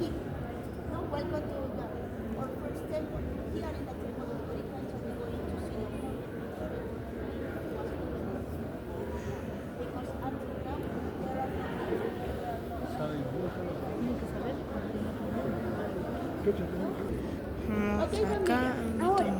aquí. No, welcome to our first temple. Here in the temple of Coricancha, we're going to see because until now there are Acá, ahora,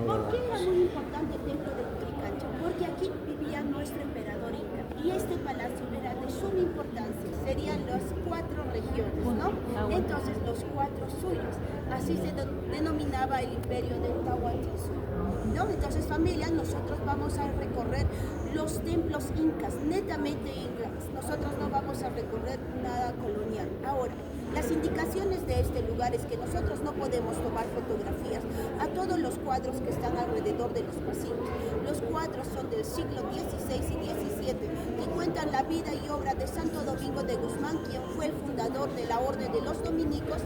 ¿por qué era muy importante el templo de Coricancha? Porque aquí vivía nuestro emperador Inca y este palacio era de suma importancia. Serían las 4 regiones, ¿no? Entonces los 4 suyos. Así se denominaba el imperio del Tahuantinsuyo, ¿no? Entonces, familia, nosotros vamos a recorrer los templos incas, netamente incas. Nosotros no vamos a recorrer nada colonial. Ahora, las indicaciones de este lugar es que nosotros no podemos tomar fotografías a todos los cuadros que están alrededor de los pasillos. Los cuadros son del siglo XVI y XVII, que cuentan la vida y obra de Santo Domingo de Guzmán, quien fue el fundador de la Orden de los Dominicos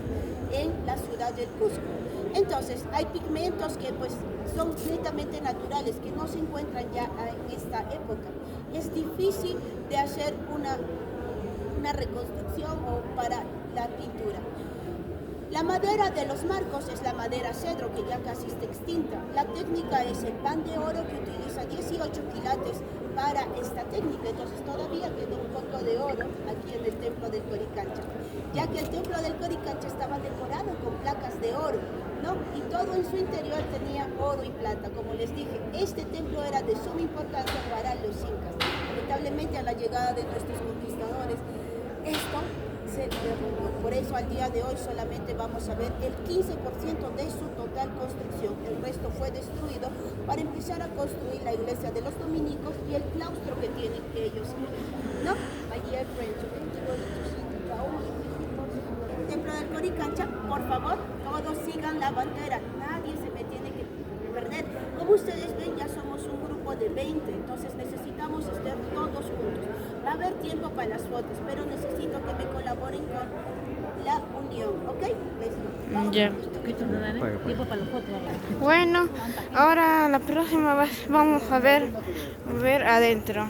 en la ciudad del Cusco. Entonces, hay pigmentos que pues son netamente naturales, que no se encuentran ya en esta época. Es difícil de hacer una reconstrucción o para la pintura. La madera de los marcos es la madera cedro, que ya casi está extinta. La técnica es el pan de oro, que utiliza 18 quilates para esta técnica. Entonces todavía quedó un poco de oro aquí en el templo del Coricancha, ya que el templo del Coricancha estaba decorado con placas de oro, ¿no? Y todo en su interior tenía oro y plata. Como les dije, este templo era de suma importancia para los incas. Lamentablemente, a la llegada de nuestros conquistadores, esto se derrumbó. Por eso al día de hoy solamente vamos a ver el 15% de su total construcción. El resto fue destruido para empezar a construir la iglesia de los dominicos y el claustro que tienen ellos, ¿no? Allí al frente. Templo del Coricancha, por favor, todos sigan la bandera. Nadie se me tiene que perder. Como ustedes ven, ya somos un grupo de 20, entonces necesitamos estar todos juntos. Va a haber tiempo para las fotos, pero necesito que me colaboren con la unión, ¿ok? ya. Tiempo para las fotos. Bueno, ahora la próxima vez vamos a ver adentro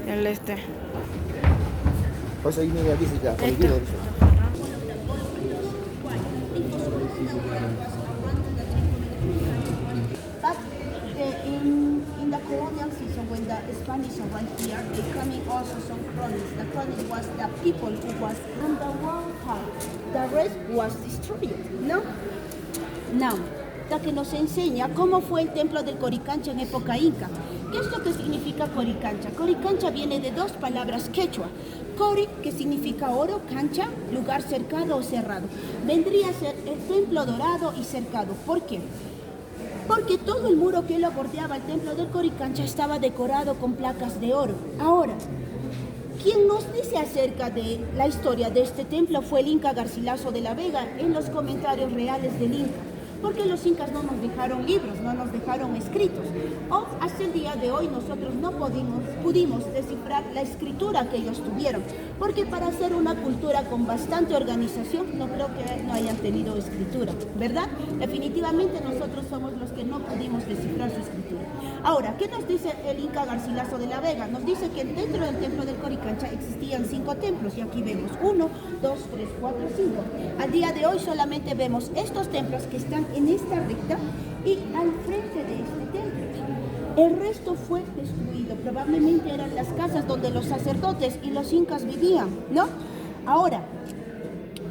del este. Cosa ini lagi sejak pagi baru. But in the colonial season, when the Spanish arrived here, they coming also some chronics. The chronic was the people who was on the wrong part. The rest was destroyed, ¿no? Now, la que nos enseña cómo fue el templo del Coricancha en época inca. ¿Qué es lo que significa Coricancha? Coricancha viene de 2 palabras quechua. Cori, que significa oro, cancha, lugar cercado o cerrado. Vendría a ser el templo dorado y cercado. ¿Por qué? Porque todo el muro que lo bordeaba el templo del Coricancha estaba decorado con placas de oro. Ahora, quien nos dice acerca de la historia de este templo fue el Inca Garcilaso de la Vega en los comentarios reales del Inca. Porque los incas no nos dejaron libros, no nos dejaron escritos. O hasta el día de hoy nosotros no pudimos descifrar la escritura que ellos tuvieron. Porque para ser una cultura con bastante organización, no creo que no hayan tenido escritura, ¿verdad? Definitivamente nosotros somos los que no pudimos descifrar su escritura. Ahora, ¿qué nos dice el Inca Garcilaso de la Vega? Nos dice que dentro del templo del Coricancha existían 5 templos. Y aquí vemos 1, 2, 3, 4, 5. Al día de hoy solamente vemos estos templos que están en esta recta y al frente de este templo. El resto fue destruido. Probablemente eran las casas donde los sacerdotes y los incas vivían, ¿no? Ahora,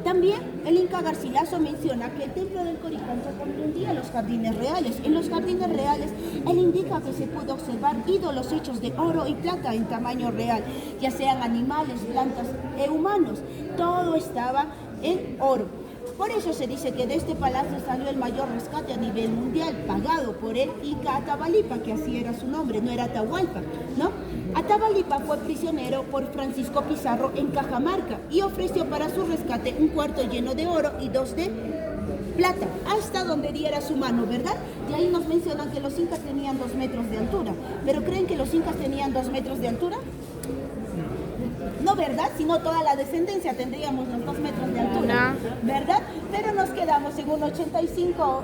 también el Inca Garcilaso menciona que el templo del Coricancha comprendía los jardines reales. En los jardines reales, él indica que se pudo observar ídolos hechos de oro y plata en tamaño real, ya sean animales, plantas e humanos. Todo estaba en oro. Por eso se dice que de este palacio salió el mayor rescate a nivel mundial, pagado por el Inca Atahualpa, que así era su nombre, no era Atahualpa, ¿no? Atahualpa fue prisionero por Francisco Pizarro en Cajamarca y ofreció para su rescate un cuarto lleno de oro y 2 de plata, hasta donde diera su mano, ¿verdad? Y ahí nos mencionan que los incas tenían 2 metros de altura, pero ¿creen que los incas tenían 2 metros de altura? No, ¿verdad? Si no, toda la descendencia tendríamos los 2 metros de altura, ¿verdad? Pero nos quedamos en un 85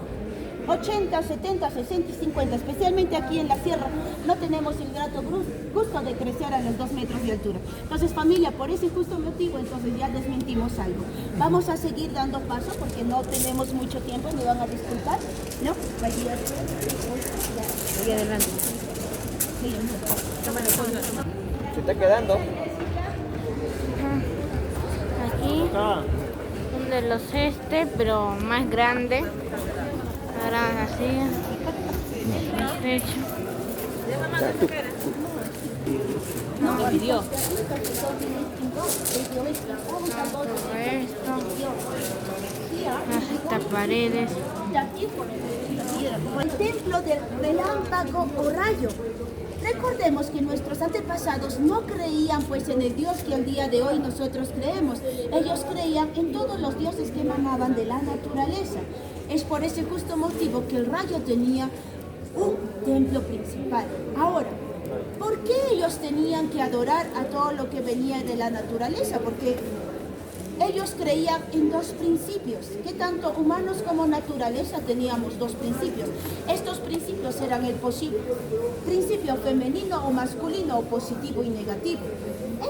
80, 70, 60 y 50, especialmente aquí en la sierra, no tenemos el grato gusto de crecer a los 2 metros de altura. Entonces, familia, por ese justo motivo, entonces ya desmentimos algo. Vamos a seguir dando paso porque no tenemos mucho tiempo, me van a disculpar, ¿no? Aquí adelante. Se está quedando. Aquí, un de los pero más grande. Ahora así, el techo. No, Dios. Todo esto. Estas paredes. El templo del relámpago o rayo. Recordemos que nuestros antepasados no creían pues en el Dios que al día de hoy nosotros creemos. Ellos creían en todos los dioses que emanaban de la naturaleza. Es por ese justo motivo que el rayo tenía un templo principal. Ahora, ¿por qué ellos tenían que adorar a todo lo que venía de la naturaleza? Porque ellos creían en dos principios, que tanto humanos como naturaleza teníamos dos principios. Estos principios eran el principio femenino o masculino, o positivo y negativo.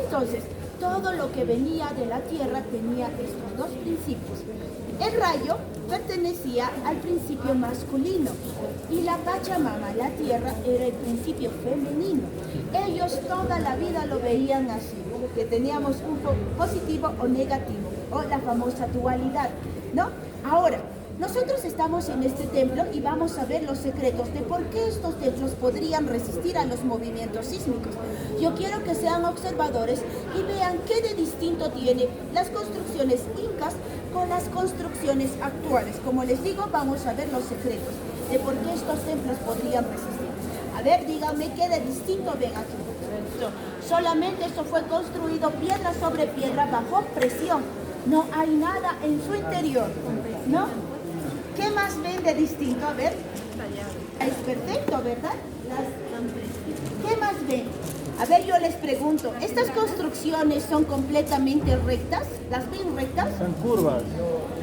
Entonces, todo lo que venía de la tierra tenía estos dos principios. El rayo pertenecía al principio masculino y la Pachamama, la tierra, era el principio femenino. Ellos toda la vida lo veían así, que teníamos un positivo o negativo, o la famosa dualidad, ¿no? Ahora, nosotros estamos en este templo y vamos a ver los secretos de por qué estos templos podrían resistir a los movimientos sísmicos. Yo quiero que sean observadores y vean qué de distinto tiene las construcciones incas con las construcciones actuales. Como les digo, vamos a ver los secretos de por qué estos templos podrían resistir. A ver, díganme qué de distinto ven aquí. Solamente esto fue construido piedra sobre piedra bajo presión. No hay nada en su interior, ¿no? ¿Qué más ven de distinto? A ver. Es perfecto, ¿verdad? ¿Qué más ven? A ver, yo les pregunto, ¿estas construcciones son completamente rectas? ¿Las ven rectas? Son curvas,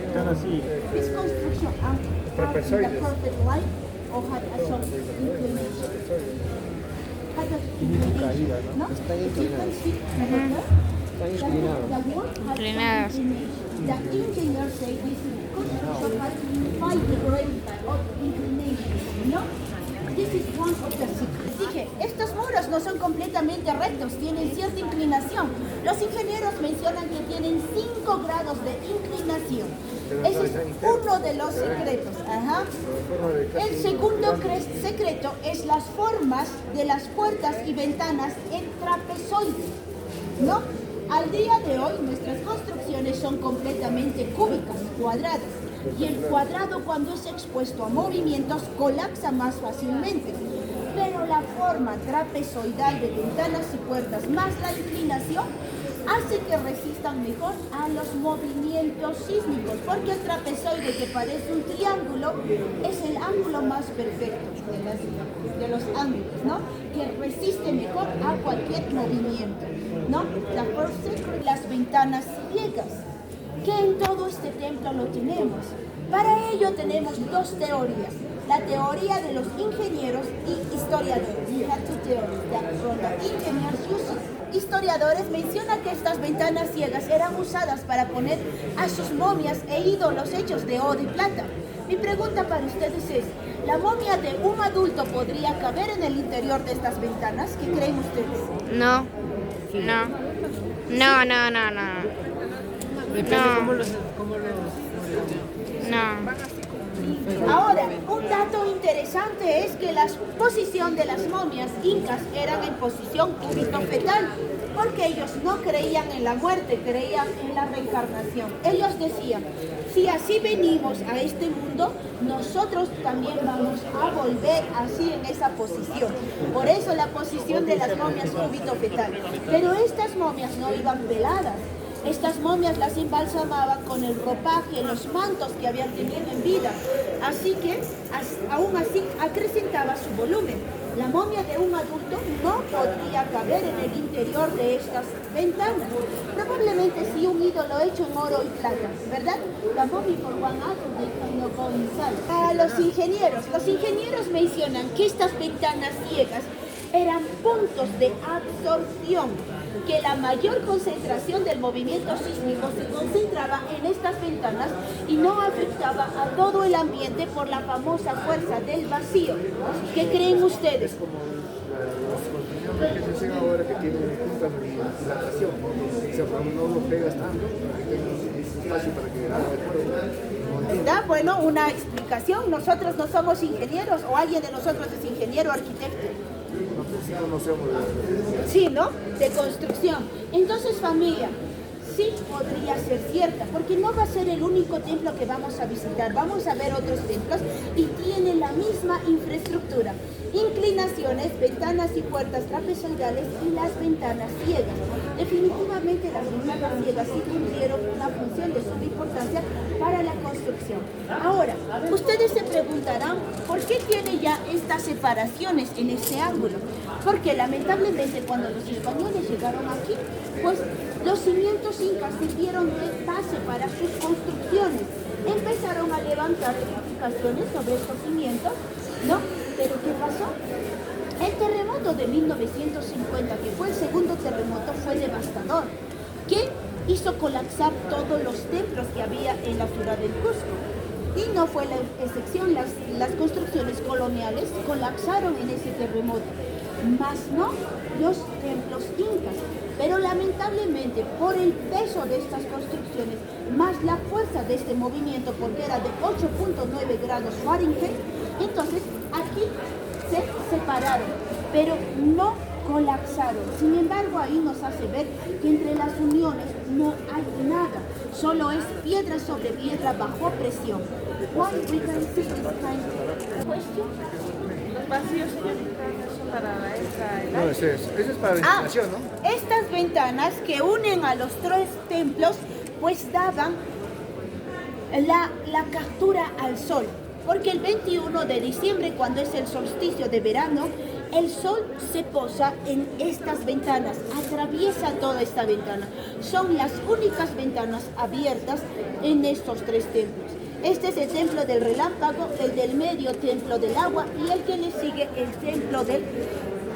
están así. This construction are in the perfect line or had some inclination? Had an inclination, ¿no? Están If you can inclinados. see Están inclinados. the wall has some Inclinadas. inclination. The engineers say this construction has 5 degrees of inclination, ¿no? This is one of the secrets. Dije, estos muros no son completamente rectos, tienen cierta inclinación. Los ingenieros mencionan que tienen 5 grados de inclinación. Ese es uno de los secretos. Ajá. El segundo secreto es las formas de las puertas y ventanas en trapezoide, ¿no? Al día de hoy nuestras construcciones son completamente cúbicas, cuadradas. Y el cuadrado, cuando es expuesto a movimientos, colapsa más fácilmente. Pero la forma trapezoidal de ventanas y puertas más la inclinación hace que resistan mejor a los movimientos sísmicos, porque el trapezoide, que parece un triángulo, es el ángulo más perfecto de los ángulos, ¿no? Que resiste mejor a cualquier movimiento, ¿no? Las ventanas ciegas, que en todo este templo lo tenemos. Para ello tenemos dos teorías: la teoría de los ingenieros y historiadores. We have two theories that from the engineers use. Historiadores mencionan que estas ventanas ciegas eran usadas para poner a sus momias e ídolos hechos de oro y plata. Mi pregunta para ustedes es: ¿la momia de un adulto podría caber en el interior de estas ventanas? ¿Qué creen ustedes? No, no, no, no, no, no. Depende No. Ahora, un dato interesante es que la posición de las momias incas eran en posición cúbito-fetal, porque ellos no creían en la muerte, creían en la reencarnación. Ellos decían, si así venimos a este mundo, nosotros también vamos a volver así en esa posición. Por eso la posición de las momias cúbito-fetal. Pero estas momias no iban veladas. Estas momias las embalsamaban con el ropaje, los mantos que habían tenido en vida. Así que, aún así, acrecentaba su volumen. La momia de un adulto no podría caber en el interior de estas ventanas. Probablemente sí un ídolo hecho en oro y plata, ¿verdad? La momia for one adult, they cannot go inside. A los ingenieros mencionan que estas ventanas ciegas eran puntos de absorción, que la mayor concentración del movimiento sísmico se concentraba en estas ventanas y no afectaba a todo el ambiente por la famosa fuerza del vacío. ¿Qué creen ustedes? Que se hacen ahora que tienen puntas de dilatación, o sea, cuando no lo pegas tanto, ahí tenemos espacio para que haga el fuego. ¿Da? Bueno, una explicación. Nosotros no somos ingenieros o alguien de nosotros es ingeniero o arquitecto. Sí conocemos Sí, ¿no? De construcción. Entonces, familia, sí podría ser cierta, porque no va a ser el único templo que vamos a visitar. Vamos a ver otros templos y tiene la misma infraestructura. Inclinaciones, ventanas y puertas trapezoidales y las ventanas ciegas. Definitivamente las ventanas ciegas sí cumplieron una función de suma importancia para la construcción. Ahora, ustedes se preguntarán, ¿por qué tiene ya estas separaciones en este ángulo? Porque lamentablemente cuando los españoles llegaron aquí, pues los cimientos incas sirvieron de base para sus construcciones. Empezaron a levantar edificaciones sobre estos cimientos, ¿no? Pero ¿qué pasó? El terremoto de 1950, que fue el segundo terremoto, fue devastador, que hizo colapsar todos los templos que había en la ciudad del Cusco. Y no fue la excepción, las construcciones coloniales colapsaron en ese terremoto, más no los templos incas. Pero lamentablemente, por el peso de estas construcciones, más la fuerza de este movimiento, porque era de 8.9 grados Fahrenheit, entonces aquí se separaron, pero no colapsaron. Sin embargo, ahí nos hace ver que entre las uniones no hay nada, solo es piedra sobre piedra bajo presión. Why we can see this kind of question? Los vacíos, señorita, son para esa No, ese es para ventilación, ¿no? Estas ventanas que unen a los tres templos, pues daban la captura al sol. Porque el 21 de diciembre, cuando es el solsticio de verano, el sol se posa en estas ventanas, atraviesa toda esta ventana. Son las únicas ventanas abiertas en estos tres templos. Este es el templo del relámpago, el del medio templo del agua y el que le sigue el templo del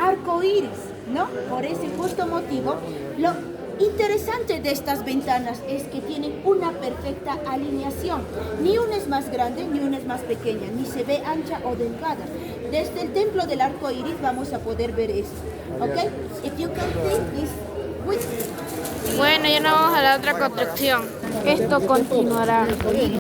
arco iris, ¿no? Por ese justo motivo, lo interesante de estas ventanas es que tienen una perfecta alineación. Ni una es más grande, ni una es más pequeña, ni se ve ancha o delgada. Desde el templo del arco iris vamos a poder ver esto, ¿ok? If you can take this with me. Bueno, ya nos vamos a la otra construcción. Esto continuará.